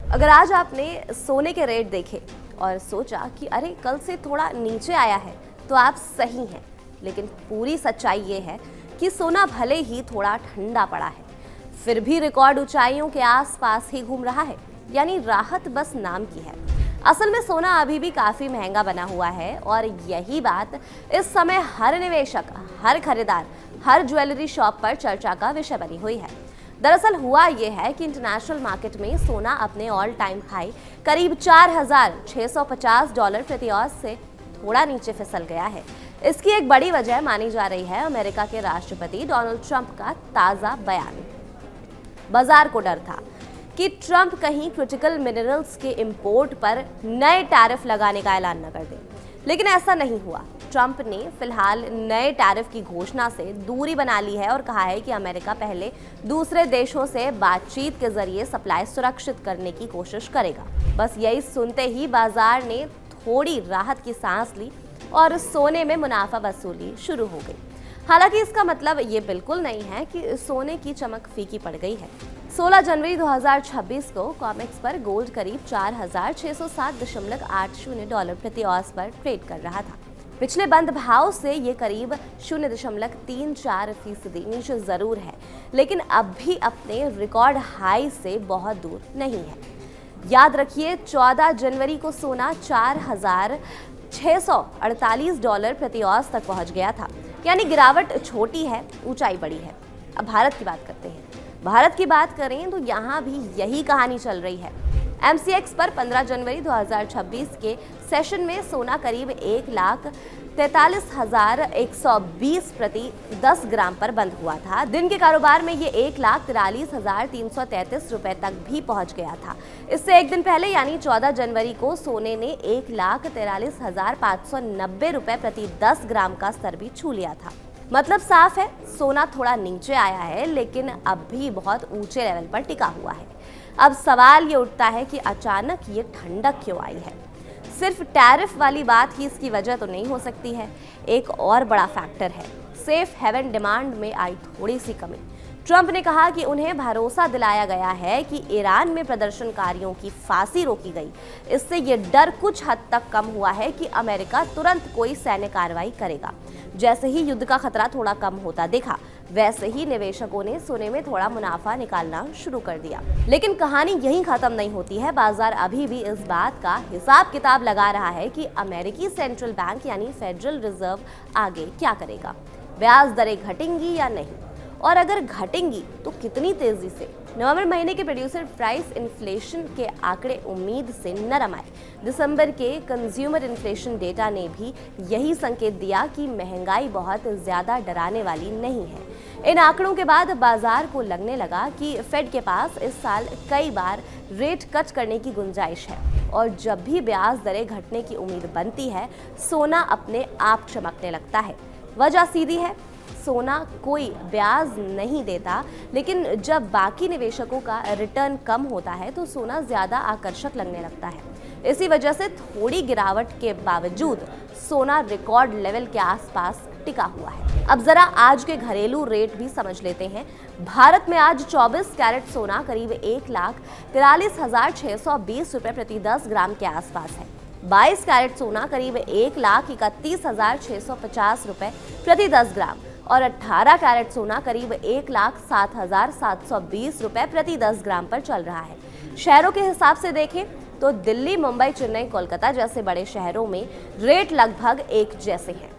अगर आज आपने सोने के रेट देखे और सोचा कि अरे कल से थोड़ा नीचे आया है, तो आप सही हैं। लेकिन पूरी सच्चाई ये है कि सोना भले ही थोड़ा ठंडा पड़ा है, फिर भी रिकॉर्ड ऊंचाइयों के आसपास ही घूम रहा है। यानी राहत बस नाम की है। असल में सोना अभी भी काफी महंगा बना हुआ है और यही बात इस समय हर निवेशक, हर खरीदार, हर ज्वेलरी शॉप पर चर्चा का विषय बनी हुई है। दरअसल हुआ ये है कि इंटरनेशनल मार्केट में सोना अपने ऑल टाइम हाई करीब $4,650 प्रति औंस से थोड़ा नीचे फिसल गया है। इसकी एक बड़ी वजह मानी जा रही है अमेरिका के राष्ट्रपति डोनाल्ड ट्रंप का ताज़ा बयान। बाजार को डर था कि ट्रंप कहीं क्रिटिकल मिनरल्स के इंपोर्ट पर नए टैरिफ लगाने का ऐलान न कर दें, लेकिन ऐसा नहीं हुआ। ट्रंप ने फिलहाल नए टैरिफ की घोषणा से दूरी बना ली है और कहा है कि अमेरिका पहले दूसरे देशों से बातचीत के जरिए सप्लाई सुरक्षित करने की कोशिश करेगा। बस यही सुनते ही बाजार ने थोड़ी राहत की सांस ली और सोने में मुनाफा वसूली शुरू हो गई। हालांकि इसका मतलब ये बिल्कुल नहीं है कि सोने की चमक फीकी पड़ गई है। 16 जनवरी 2026 को कॉमेक्स पर गोल्ड करीब $4,607.80 प्रति औंस पर ट्रेड कर रहा था। पिछले बंद भाव से ये करीब 0.34% नीचे जरूर है, लेकिन अब भी अपने रिकॉर्ड हाई से बहुत दूर नहीं है। याद रखिए, 14 जनवरी को सोना $4,648 प्रति औंस तक पहुंच गया था। यानी गिरावट छोटी है, ऊंचाई बड़ी है। अब भारत की बात करते हैं। भारत की बात करें तो यहाँ भी यही कहानी चल रही है। MCX पर 15 जनवरी 2026 के सेशन में सोना करीब 1,43,120 प्रति 10 ग्राम पर बंद हुआ था। दिन के कारोबार में ये 1,43,333 रुपए तक भी पहुंच गया था। इससे एक दिन पहले यानी 14 जनवरी को सोने ने 1,43,590 रुपए प्रति 10 ग्राम का स्तर भी छू लिया था। मतलब साफ है, सोना थोड़ा नीचे आया है, लेकिन अब भी बहुत ऊंचे लेवल पर टिका हुआ है। अब सवाल ये उठता है कि अचानक ये ठंडक क्यों आई है? सिर्फ टैरिफ वाली बात ही इसकी वजह तो नहीं हो सकती है। एक और बड़ा फैक्टर है सेफ हेवन डिमांड में आई थोड़ी सी कमी। ट्रंप ने कहा कि उन्हें भरोसा दिलाया गया है कि ईरान में प्रदर्शनकारियों की फांसी रोकी गई। इससे ये डर कुछ हद तक कम हुआ है कि अमेरिका तुरंत कोई सैन्य कार्रवाई करेगा। जैसे ही युद्ध का खतरा थोड़ा कम होता दिखा, वैसे ही निवेशकों ने सोने में थोड़ा मुनाफा निकालना शुरू कर दिया। लेकिन कहानी यहीं खत्म नहीं होती है। बाजार अभी भी इस बात का हिसाब किताब लगा रहा है कि अमेरिकी सेंट्रल बैंक यानी फेडरल रिजर्व आगे क्या करेगा। ब्याज दरें घटेंगी या नहीं, और अगर घटेंगी तो कितनी तेजी से। नवंबर महीने के प्रोड्यूसर प्राइस इन्फ्लेशन के आंकड़े उम्मीद से नरम आए। दिसंबर के कंज्यूमर इन्फ्लेशन डेटा ने भी यही संकेत दिया कि महंगाई बहुत ज्यादा डराने वाली नहीं है। इन आंकड़ों के बाद बाजार को लगने लगा कि फेड के पास इस साल कई बार रेट कट करने की गुंजाइश है, और जब भी ब्याज दरें घटने की उम्मीद बनती है, सोना अपने आप चमकने लगता है। वजह सीधी है, सोना कोई ब्याज नहीं देता, लेकिन जब बाकी निवेशकों का रिटर्न कम होता है तो सोना ज्यादा आकर्षक लगने लगता है। इसी वजह से थोड़ी गिरावट के बावजूद सोना रिकॉर्ड लेवल के आसपास टिका हुआ है। अब जरा आज के घरेलू रेट भी समझ लेते हैं। भारत में आज 24 कैरेट सोना करीब 1,43,620 रुपए प्रति 10 ग्राम के आसपास है। 22 कैरेट सोना करीब 1,31,650 रुपए प्रति 10 ग्राम और 18 कैरेट सोना करीब 1,07,720 रुपए प्रति 10 ग्राम पर चल रहा है। शहरों के हिसाब से देखें तो दिल्ली, मुंबई, चेन्नई, कोलकाता जैसे बड़े शहरों में रेट लगभग एक जैसे हैं।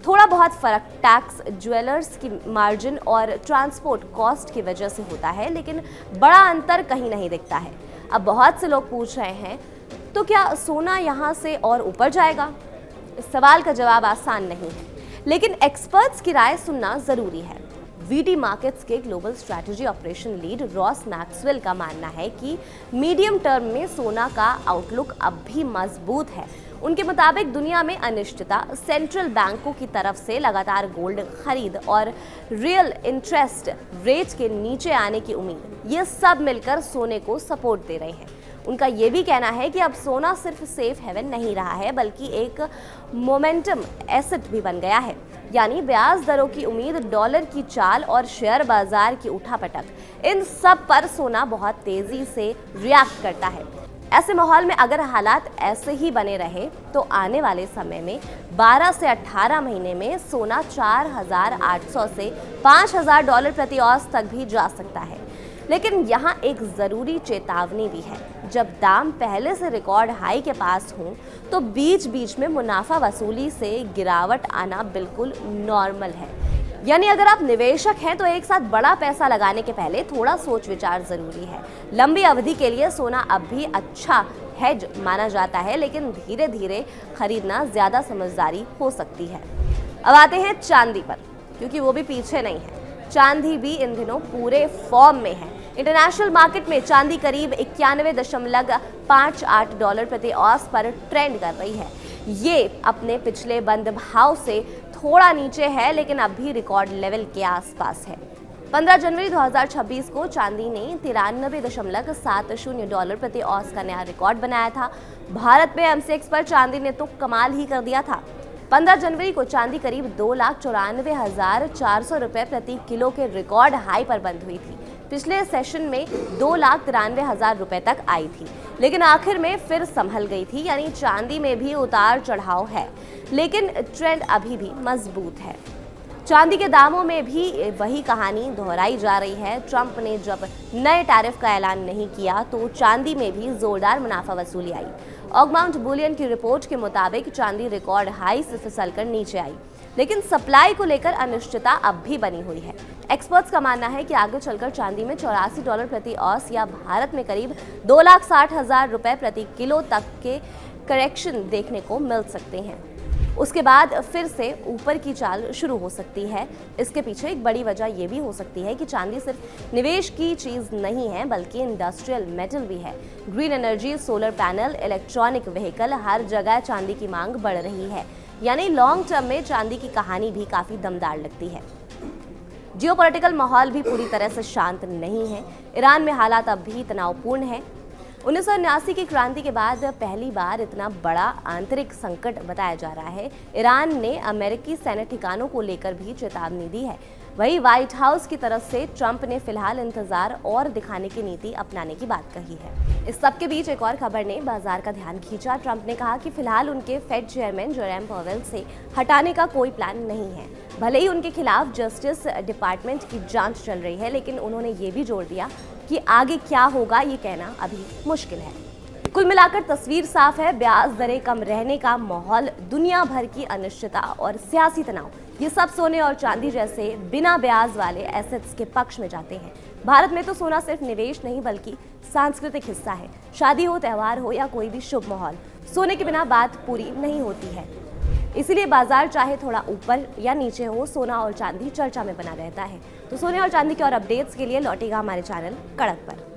थोड़ा बहुत फर्क टैक्स, ज्वेलर्स की मार्जिन और ट्रांसपोर्ट कॉस्ट की वजह से होता है, लेकिन बड़ा अंतर कहीं नहीं दिखता है। अब बहुत से लोग पूछ रहे हैं, तो क्या सोना यहाँ से और ऊपर जाएगा? इस सवाल का जवाब आसान नहीं है, लेकिन एक्सपर्ट्स की राय सुनना जरूरी है। VT मार्केट्स के global strategy operation lead Ross Maxwell का मानना है कि मीडियम टर्म में सोना का आउटलुक अब भी मजबूत है। उनके मुताबिक दुनिया में अनिश्चितता, सेंट्रल बैंकों की तरफ से लगातार गोल्ड खरीद और रियल इंटरेस्ट रेट के नीचे आने की उम्मीद, ये सब मिलकर सोने को सपोर्ट दे रहे हैं। उनका ये भी कहना है कि अब सोना सिर्फ सेफ हेवन नहीं रहा है, बल्कि एक मोमेंटम एसेट भी बन गया है। यानी ब्याज दरों की उम्मीद, डॉलर की चाल और शेयर बाजार की उठापटक, इन सब पर सोना बहुत तेजी से रिएक्ट करता है। ऐसे माहौल में अगर हालात ऐसे ही बने रहे तो आने वाले समय में 12 से 18 महीने में सोना 4,800 से 5,000 डॉलर प्रति औंस तक भी जा सकता है। लेकिन यहाँ एक ज़रूरी चेतावनी भी है, जब दाम पहले से रिकॉर्ड हाई के पास हों तो बीच बीच में मुनाफा वसूली से गिरावट आना बिल्कुल नॉर्मल है। यानी अगर आप निवेशक हैं तो एक साथ बड़ा पैसा लगाने के पहले थोड़ा सोच विचार ज़रूरी है। लंबी अवधि के लिए सोना अब भी अच्छा हेज माना जाता है, लेकिन धीरे धीरे खरीदना ज़्यादा समझदारी हो सकती है। अब आते हैं चांदी पर, क्योंकि वो भी पीछे नहीं है। चांदी भी इन दिनों पूरे फॉर्म में है। इंटरनेशनल मार्केट में चांदी करीब 91.58 डॉलर प्रति औंस पर ट्रेंड कर रही है। ये अपने पिछले बंद भाव से थोड़ा नीचे है, लेकिन अब भी रिकॉर्ड लेवल के आसपास है। 15 जनवरी 2026 को चांदी ने 93.70 डॉलर प्रति औंस का नया रिकॉर्ड बनाया था। भारत में एमसीएक्स पर चांदी ने तो कमाल ही कर दिया था। 15 जनवरी को चांदी करीब 2,94,400 रुपये प्रति किलो के रिकॉर्ड हाई पर बंद हुई थी। पिछले सेशन में 2,93,000 रुपये तक आई थी, लेकिन आखिर में फिर संभल गई थी। यानी चांदी में भी उतार चढ़ाव है, लेकिन ट्रेंड अभी भी मजबूत है। चांदी के दामों में भी वही कहानी दोहराई जा रही है। ट्रंप ने जब नए टैरिफ का ऐलान नहीं किया तो चांदी में भी जोरदार मुनाफा वसूली आई। ऑगमाउंट बुलियन की रिपोर्ट के मुताबिक चांदी रिकॉर्ड हाई से फिसलकर नीचे आई, लेकिन सप्लाई को लेकर अनिश्चितता अब भी बनी हुई है। एक्सपर्ट्स का मानना है कि आगे चलकर चांदी में 84 डॉलर प्रति औंस या भारत में करीब 2,60,000 रुपये प्रति किलो तक के करेक्शन देखने को मिल सकते हैं। उसके बाद फिर से ऊपर की चाल शुरू हो सकती है। इसके पीछे एक बड़ी वजह यह भी हो सकती है कि चांदी सिर्फ निवेश की चीज़ नहीं है, बल्कि इंडस्ट्रियल मेटल भी है। Green energy, solar panel, electronic vehicle, हर जगह चांदी की मांग बढ़ रही है। यानी लॉन्ग टर्म में चांदी की कहानी भी काफ़ी दमदार लगती है। जियोपॉलिटिकल माहौल भी पूरी तरह से शांत नहीं है। ईरान में हालात अब भी तनावपूर्ण है। 1979 की क्रांति के बाद पहली बार इतना बड़ा आंतरिक संकट बताया जा रहा है। ईरान ने अमेरिकी सैन्य ठिकानों को लेकर भी चेतावनी दी है। वहीं व्हाइट हाउस की तरफ से ट्रंप ने फिलहाल इंतजार और दिखाने की नीति अपनाने की बात कही है। इस सब के बीच एक और खबर ने बाजार का ध्यान खींचा। ट्रंप ने कहा कि फिलहाल उनके फेड चेयरमैन जेरोम पावेल से हटाने का कोई प्लान नहीं है। भले ही उनके खिलाफ जस्टिस डिपार्टमेंट की जांच चल रही है, लेकिन उन्होंने ये भी जोर दिया कि आगे क्या होगा ये कहना अभी मुश्किल है। कुल मिलाकर तस्वीर साफ है। ब्याज दरें कम रहने का माहौल, दुनिया भर की अनिश्चितता और सियासी तनाव, ये सब सोने और चांदी जैसे बिना ब्याज वाले एसेट्स के पक्ष में जाते हैं। भारत में तो सोना सिर्फ निवेश नहीं बल्कि सांस्कृतिक हिस्सा है। शादी हो, त्यौहार हो या कोई भी शुभ माहौल, सोने के बिना बात पूरी नहीं होती है। इसीलिए बाजार चाहे थोड़ा ऊपर या नीचे हो, सोना और चांदी चर्चा में बना रहता है। तो सोने और चांदी के और अपडेट्स के लिए लौटेगा हमारे चैनल कड़क पर।